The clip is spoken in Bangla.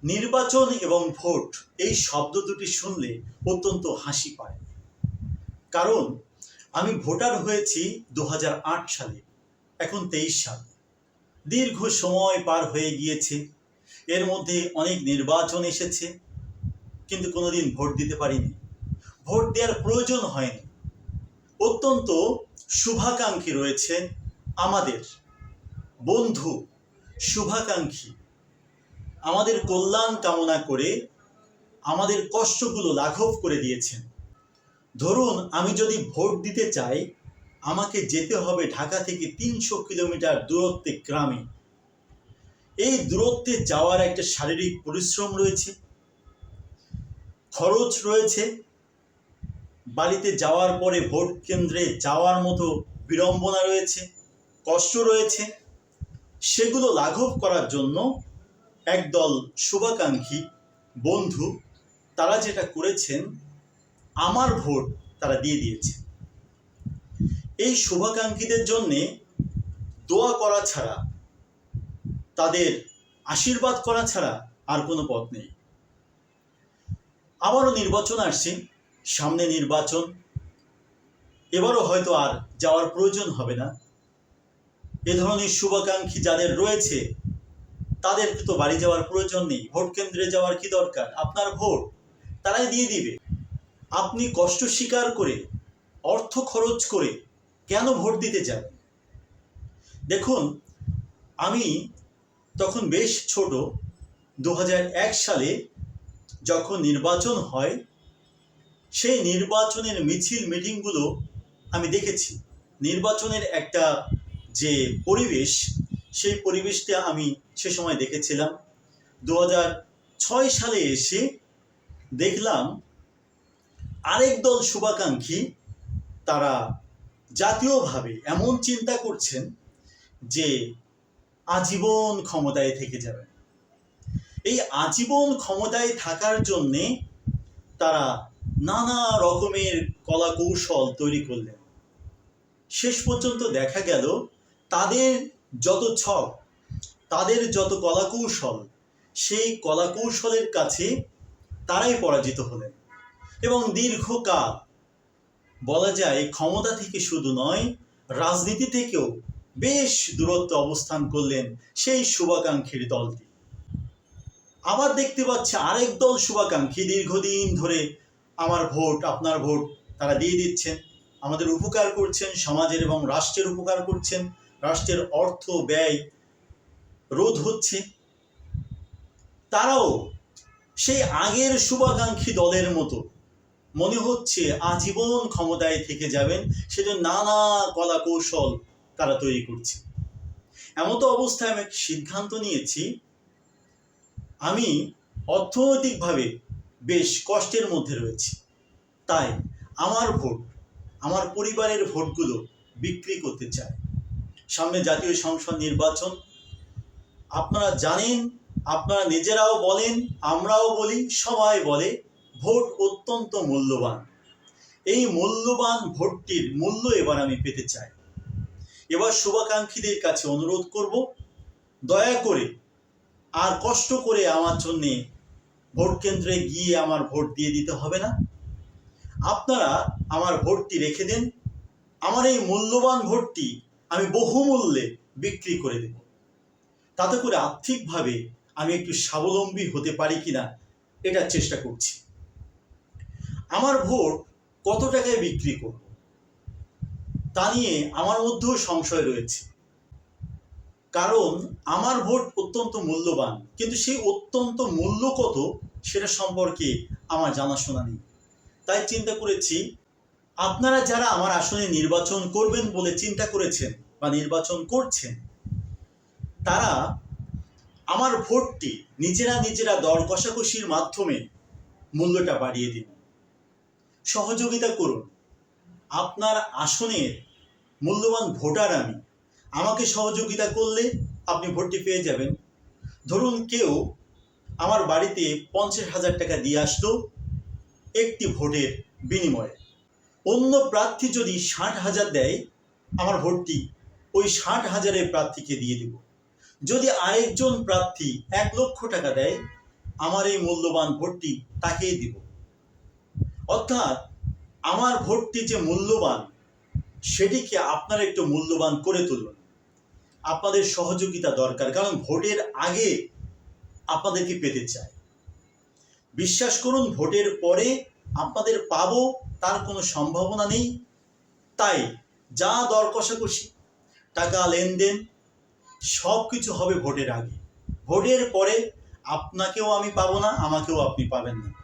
নির্বাচন এবং ভোট এই শব্দ দুটি শুনলে অত্যন্ত হাসি পায়। কারণ আমি ভোটার হয়েছি 2008 সালে, এখন 23 সাল। দীর্ঘ সময় পার হয়ে গিয়েছে, এর মধ্যে অনেক নির্বাচন এসেছে, কিন্তু কোনোদিন ভোট দিতে পারিনি। ভোট দেওয়ার প্রয়োজন হয়নি। অত্যন্ত শুভাকাঙ্ক্ষী রয়েছেন আমাদের বন্ধু, শুভাকাঙ্ক্ষী, আমাদের কল্যাণ কামনা করে আমাদের কষ্টগুলো লাঘব করে দিয়েছেন। ধরুন আমি যদি ভোট দিতে চাই, আমাকে যেতে হবে ঢাকা থেকে 300 কিলোমিটার দূরত্বে গ্রামে। এই দূরত্বে যাওয়ার একটা শারীরিক পরিশ্রম রয়েছে, খরচ রয়েছে, বাড়িতে যাওয়ার পরে ভোট কেন্দ্রে যাওয়ার মতো বিড়ম্বনা রয়েছে, কষ্ট রয়েছে। সেগুলো লাঘব করার জন্য একদল শুভাকাঙ্ক্ষী বন্ধু তারা যেটা করেছেন, আমার ভোট তারা দিয়ে দিয়েছে। এই শুভাকাঙ্ক্ষীদের জন্যে দোয়া করা ছাড়া, তাদের আশীর্বাদ করা ছাড়া আর কোনো পথ নেই। আবারও নির্বাচন আসছে, সামনে নির্বাচন, এবারও হয়তো আর যাওয়ার প্রয়োজন হবে না। এ ধরনের শুভাকাঙ্ক্ষী যাদের রয়েছে তাদের তো বাড়ি যাওয়ার প্রয়োজন নেই, ভোট কেন্দ্রে যাওয়ার কি দরকার? আপনার ভোট তারাই দিয়ে দিবে। আপনি কষ্ট স্বীকার করে, অর্থ খরচ করে কেন ভোট দিতে যাবেন? দেখুন, আমি তখন বেশ ছোট, 2001 সালে যখন নির্বাচন হয়, সেই নির্বাচনের মিছিল মিটিংগুলো আমি দেখেছি। নির্বাচনের একটা যে পরিবেশ, সেই পরিবেশটা আমি সে সময় দেখেছিলাম। 2006 সালে এসে দেখলাম আরেক দল শুভাকাঙ্ক্ষী তারা জাতীয়ভাবে এমন চিন্তা করছেন যে আজীবন ক্ষমতায় থেকে যাবেন। এই আজীবন ক্ষমতায় থাকার জন্যে তারা নানা রকমের কলা কৌশল তৈরি করলেন। শেষ পর্যন্ত দেখা গেল তাদের যত ছক, তাদের যত কলা কৌশল, সেই কলা কৌশলের কাছে তারাই পরাজিত হলেন এবং দীর্ঘকাল বলা যায় ক্ষমতা থেকে শুধু নয়, রাজনীতি থেকেও বেশ দূরত্বে অবস্থান করলেন সেই শুভাকাঙ্ক্ষীর দলটি। আবার দেখতে পাচ্ছে আরেক দল শুভাকাঙ্ক্ষী দীর্ঘদিন ধরে আমার ভোট, আপনার ভোট তারা দিয়ে দিচ্ছেন, আমাদের উপকার করছেন, সমাজের এবং রাষ্ট্রের উপকার করছেন, রাষ্ট্রের অর্থ ব্যয় রোধ হচ্ছে। তারাও সেই আগের শুভাকাঙ্ক্ষী দলের মতো মনে হচ্ছে আজীবন ক্ষমতায় থেকে যাবেন, সেজন্য নানা কলা কৌশল তারা তৈরি করছে। এমতো অবস্থায় আমি একটা সিদ্ধান্ত নিয়েছি, আমি অর্থনৈতিকভাবে বেশ কষ্টের মধ্যে রয়েছি, তাই আমার ভোট, আমার পরিবারের ভোটগুলো বিক্রি করতে চাই। সামনে জাতীয় সংসদ নির্বাচন, আপনারা জানেন, আপনারা নিজেরাও বলেন, আমরাও বলি, সবাই বলে ভোট অত্যন্ত মূল্যবান। এই মূল্যবান ভোটটির মূল্য এবার আমি পেতে চাই। এবার শুভাকাঙ্ক্ষীদের কাছে অনুরোধ করব, দয়া করে আর কষ্ট করে আমার জন্যে ভোট কেন্দ্রে গিয়ে আমার ভোট দিয়ে দিতে হবে না। আপনারা আমার ভোটটি রেখে দেন। আমার এই মূল্যবান ভোটটি আমি বহুমূল্যে বিক্রি করে দেব। তাতে করে আর্থিকভাবে আমি একটু স্বাবলম্বী হতে পারি কিনা এটা চেষ্টা করছি। আমার ভোট কত টাকায় বিক্রি করব তা নিয়ে আমার মধ্যেও সংশয় রয়েছে। কারণ আমার ভোট অত্যন্ত মূল্যবান, কিন্তু সেই অত্যন্ত মূল্য কত সেটা সম্পর্কে আমার জানাশোনা নেই। তাই চিন্তা করেছি, আপনারা যারা আমার আসনে নির্বাচন করবেন বলে চিন্তা করেছেন বা নির্বাচন করছেন, তারা আমার ভোটটি নিজেরা দর কষাকষির মাধ্যমে মূল্যটা বাড়িয়ে দিন, সহযোগিতা করুন। আপনার আসনের মূল্যবান ভোটার আমি, আমাকে সহযোগিতা করলে আপনি ভোটটি পেয়ে যাবেন। ধরুন কেউ আমার বাড়িতে 50,000 টাকা দিয়ে আসলো একটি ভোটের বিনিময়ে, অন্য প্রার্থী যদি 60,000 দেয়, আমার ভোটটি ওই 60,000-এর প্রার্থীকে দিয়ে দেব। যদি আরেকজন প্রার্থী 1 লক্ষ টাকা দেয়, আমার এই মূল্যবান ভোটটি তাকেই দিব। অর্থাৎ আমার ভোটটি যে মূল্যবান, সেটিকে আপনারা একটু মূল্যবান করে তুলুন। আপনাদের সহযোগিতা দরকার, কারণ ভোটের আগে আপনাদেরকে পেতে চাই। বিশ্বাস করুন, ভোটের পরে আপনাদের পাবো তার কোনো সম্ভাবনা নেই। তাই যা দর কষাকষি, টাকা লেনদেন সব কিছু হবে ভোটের আগে। ভোটের পরে আপনাকেও আমি পাবো না, আমাকেও আপনি পাবেন না।